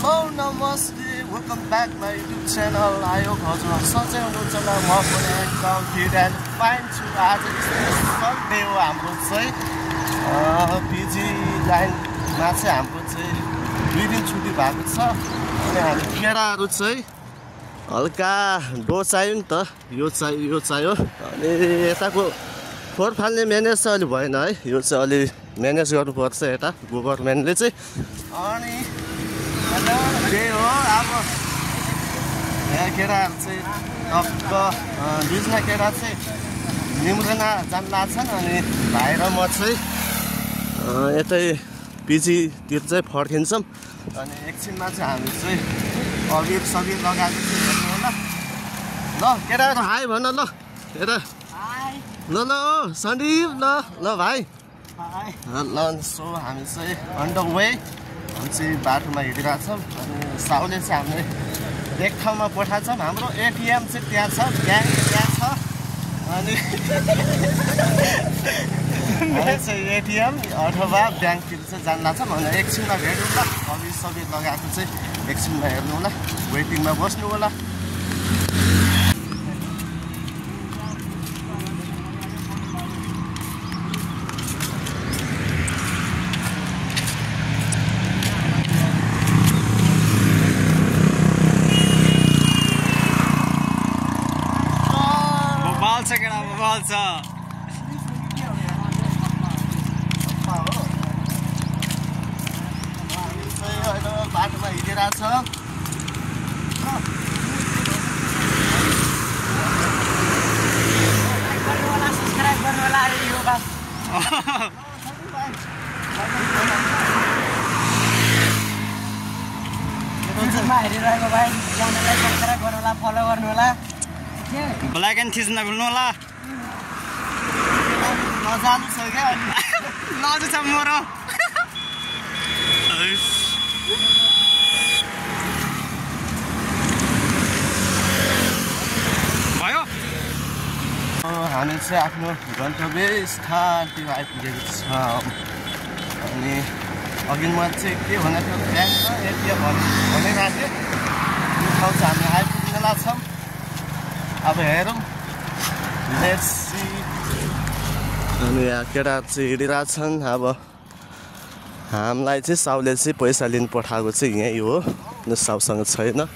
Hello नमस्ते welcome back my YouTube channel. आयो हजुर सधैँ हुनुहुन्छ म पनि एकदम फिट एन्ड फाइन छु। आज सन्डे हो हाम्रो चाहिँ पिजी लाइनमा चाहिँ हाम्रो चाहिँ 2 दिन छुट्टी भएको छ। अनि हामी केटाहरू चाहिँ हल्का डो चाहियो नि त, यो चाहियो। अनि यताको फोहोर फाल्ने म्यानेज चाहिँ अलि भएन है, यो चाहिँ अलि म्यानेज गर्नुपर्छ यता गभर्मेन्टले चाहिँ। अनि त्यही हो अब यहाँ केटाहरू चाहिँ टक्क 2जना केटा चाहिँ निम्रना जान लाग्छन्। अनि भाइ र म चाहिँ यतै पिजीतिर चाहिँ फर्किन्छौँ। अनि एकछिनमा चाहिँ हामी चाहिँ अबिर सबिर लगाएको चाहिँ हेर्नु होला। ल केटाहरू हाई भन ल केटा। ल ल ओ सन्दीप ल ल भाइ ल। सो हामी चाहिँ अन द वे हामी चाहिँ बाटोमा हिँडिरहेको छौँ। अनि साउले चाहिँ हामीले एक ठाउँमा पठाएको छौँ। हाम्रो एटिएम चाहिँ त्यहाँ छ, ब्याङ्क त्यहाँ छ। अनि हामी चाहिँ एटिएम अथवा ब्याङ्कतिर चाहिँ जान लाग्छौँ। अनि एकछिनमा भेटौँ ल। अबिर सबिर लगाएको चाहिँ एकछिनमा हेर्नु होला, वेटिङमा बस्नु होला। बाटोमा हिँडिरहेको छ। सब्सक्राइब गर्नु होला यो बात। हेरिरहेको भाइ च्यानललाई सब्सक्राइब गर्नु होला, फलो गर्नु होला, ब्ल्याक एन्ड थिच्न नभुल्नु होला। नजानु छ क्या लजु छ म र भयो। हामी चाहिँ आफ्नो गन्तव्य स्थानतिर आइपुगेको छौँ। अनि अघि म चाहिँ के भनेको थियो, ब्याङ्क र एटिएम भनिरहेको थिएँ। त्यो ठाउँ चाहिँ हामी आइपुग्न लाग्छौँ। अब हेरौँ लेट्स सी। अनि यहाँ केटाहरू चाहिँ हिँडिरहेछन्। अब हामीलाई चाहिँ साउले चाहिँ पैसा लिनु पठाएको चाहिँ यहीँ हो, साउसँग छैन।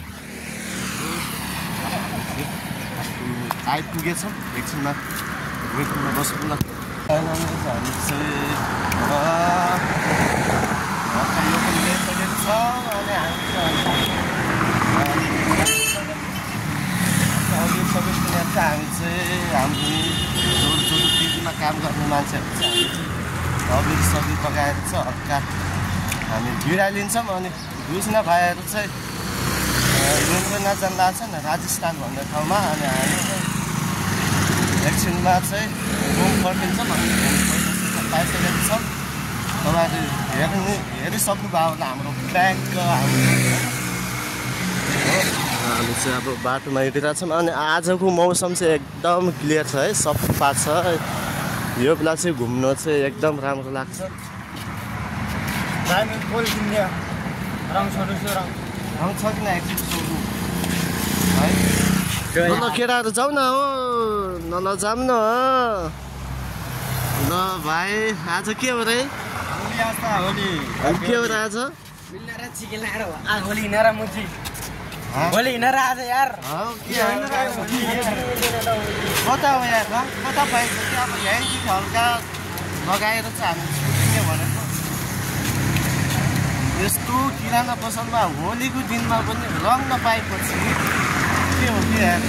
आइपुगेछौँ, एकछिनमा वेटिङमा बस्नु ल। हामी चाहिँ यो पनि लिइसकेको छ। अनि हामी हामी चाहिँ हाम्रो जो पिजीमा काम गर्ने मान्छेहरू चाहिँ अबिर सबिर लगाएर चाहिँ हल्का हामी भिडा लिन्छौँ। अनि 2जना भाइहरू चाहिँ निम्रना जान लाग्छन् राजस्थान भन्ने ठाउँमा। अनि हामी चाहिँ एकछिनमा चाहिँ रुम फर्किन्छौँ। अनि पैसा पाइसकेको छौँ। तपाईँहरू हेरिसक्नु भयो होला हाम्रो ब्याङ्क हामी चाहिँ अब बाटोमा हिँडिरहेछौँ। अनि आजको मौसम चाहिँ एकदम क्लियर छ है, सफा छ। यो बेला चाहिँ घुम्न चाहिँ एकदम राम्रो लाग्छ। रङ छ कि न सोध्नु है। ल केटाहरू जाउँ न हो, ल जाऊँ न ल भाइ। आज के हो रे? के हो र आज? भोलि हिँडेर आज यार कता हो यार, कता पाइन्छ कि अब यहीँदेखि हल्का लगाएर चाहिँ हामी छुट्टिने भनेको। यस्तो किराना पसलमा होलीको दिनमा पनि रङ नपाएपछि के हो कि यार।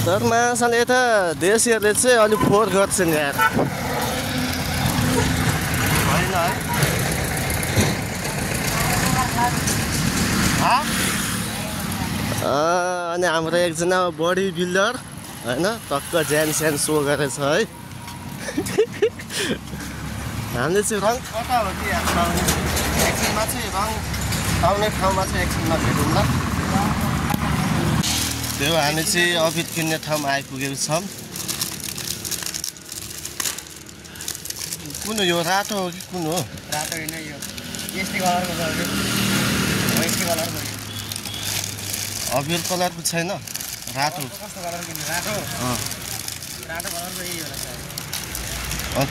तर मान्छेले यता देशीहरूले चाहिँ अलिक फोहोर गर्छन् यार, होइन है। अनि हाम्रो एकजना बडी बिल्डर होइन टक्क ज्यान स्यान सो गरेछ है। हामीले चाहिँ रङ कता हो कि यार एकछिनमा चाहिँ रङ आउने ठाउँमा चाहिँ एकछिनमा भेटौँ ल। त्यो हामी चाहिँ अबिर किन्ने ठाउँमा आइपुगेको छौँ। कुन हो यो रातो हो कि कुन हो? रातो होइन यो यस्तै कलरको छ यो यस्तै कलरको अबिर कलरको छैन रातो कस्तो कलर किन्नु रातो रातो कलरको यही होला सायद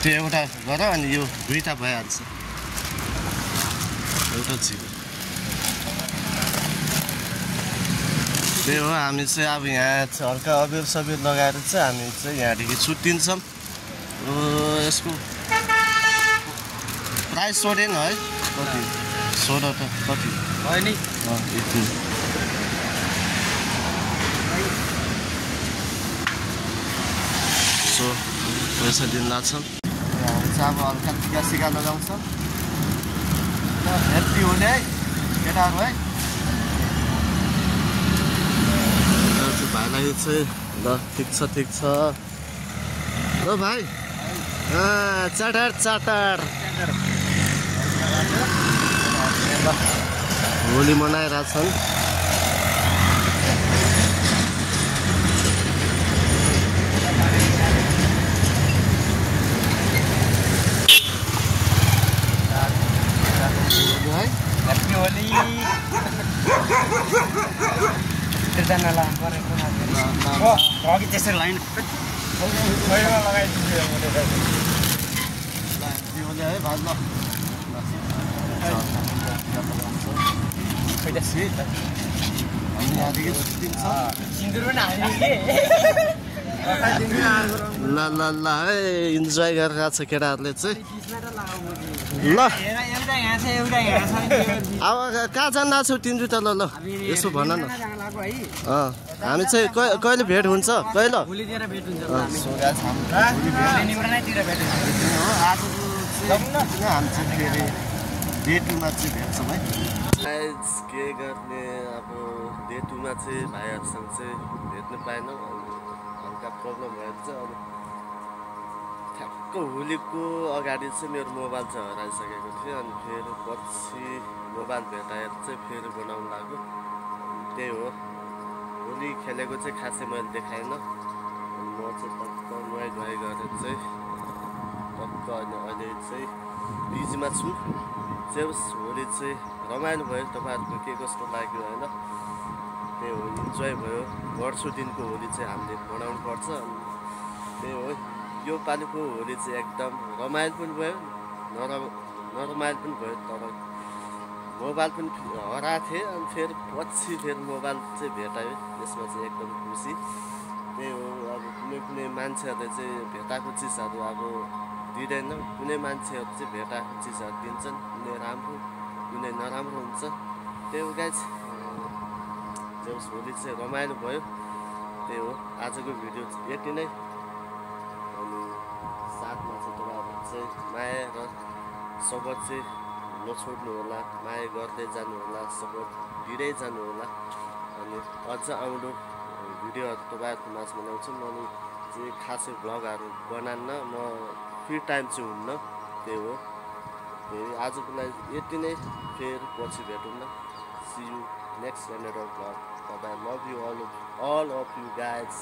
त्यो एउटा गर अनि यो दुईटा भइहाल्छ एउटा चाहिँ त्यही हो हामी चाहिँ अब यहाँ चाहिँ हल्का अबिर सबिर लगाएर चाहिँ हामी चाहिँ यहाँदेखि छुट्टिन्छौँ यसको प्राइस सोधेन है कति सोध त कति भयो नि यति सो पैसा दिन लाग्छौँ हामी चाहिँ अब हल्का टिका सिका लगाउँछौँ ल हेप्पी हुने है केटाहरू है भाइलाई चाहिँ ल ठिक छ ल भाइ चाटार होली मनाइरहेछन् ह्याप्पी होली एकजना लाइन परेको अघि त्यसरी लाइन लगाइदिन्छु है भाइ ल हामी यहाँदेखि छुट्टिन्छ सिन्दुर पनि हाल्ने के ल है इन्जोय गरिरहेको छ केटाहरूले चाहिँ ल अब कहाँ जान छौ तिमी त ल यसो भन न हामी चाहिँ कहिले भेट हुन्छ कहिले हामी चाहिँ फेरि डे 2 मा चाहिँ भेट्छौँ है के गर्ने अब डे 2 मा चाहिँ भाइहरूसँग चाहिँ भेट्नु पाएनौँ हल्का प्रब्लम भएर चाहिँ अब ठ्याक्क होलीको अगाडि चाहिँ मेरो मोबाइल चाहिँ हराइसकेको थियो अनि फेरि पछि मोबाइल भेटाएर चाहिँ फेरि बनाउनु लाग्यो त्यही हो होली खेलेको चाहिँ खासै मैले देखाएन म चाहिँ टक्क नुहाइ धुवाइ गरेर चाहिँ टक्क अहिले चाहिँ बिजीमा छु होली चाहिँ रमाइलो भयो तपाईँहरूको के कस्तो लाग्यो होइन त्यही हो इन्जोय भयो वर्षौँ दिनको होली चाहिँ हामीले मनाउनु पर्छ त्यही हो यो पालिको होली चाहिँ एकदम रमाइलो पनि भयो नरमाइलो पनि भयो तर मोबाइल पनि हराएको थिएँ अनि फेरि पछि फेरि मोबाइल चाहिँ भेटायो यसमा चाहिँ एकदम खुसी त्यही हो अब कुनै मान्छेहरूले चाहिँ भेटाएको चिजहरू अब दिँदैन कुनै मान्छेहरू चाहिँ भेटाएको चिजहरू दिन्छन् कुनै राम्रो कुनै नराम्रो हुन्छ त्यही हो गाइस होली चाहिँ रमाइलो भयो त्यही हो आजको भिडियो यति नै अनि साथमा चाहिँ तपाईँहरू चाहिँ माया र सपोर्ट चाहिँ नछोड्नु होला माया गर्दै जानु होला सपोर्ट दिँदै जानु होला अनि अझ आउँदो भिडियोहरू तपाईँहरूको माझमा ल्याउँछु म चाहिँ खासै भ्लगहरू बनान्न म फ्री टाइम चाहिँ हुन्न त्यही हो फेरि आजको लागि यति नै फेरि पछि भेटौँ न see you next another vlog Bye. Love you all of you guys.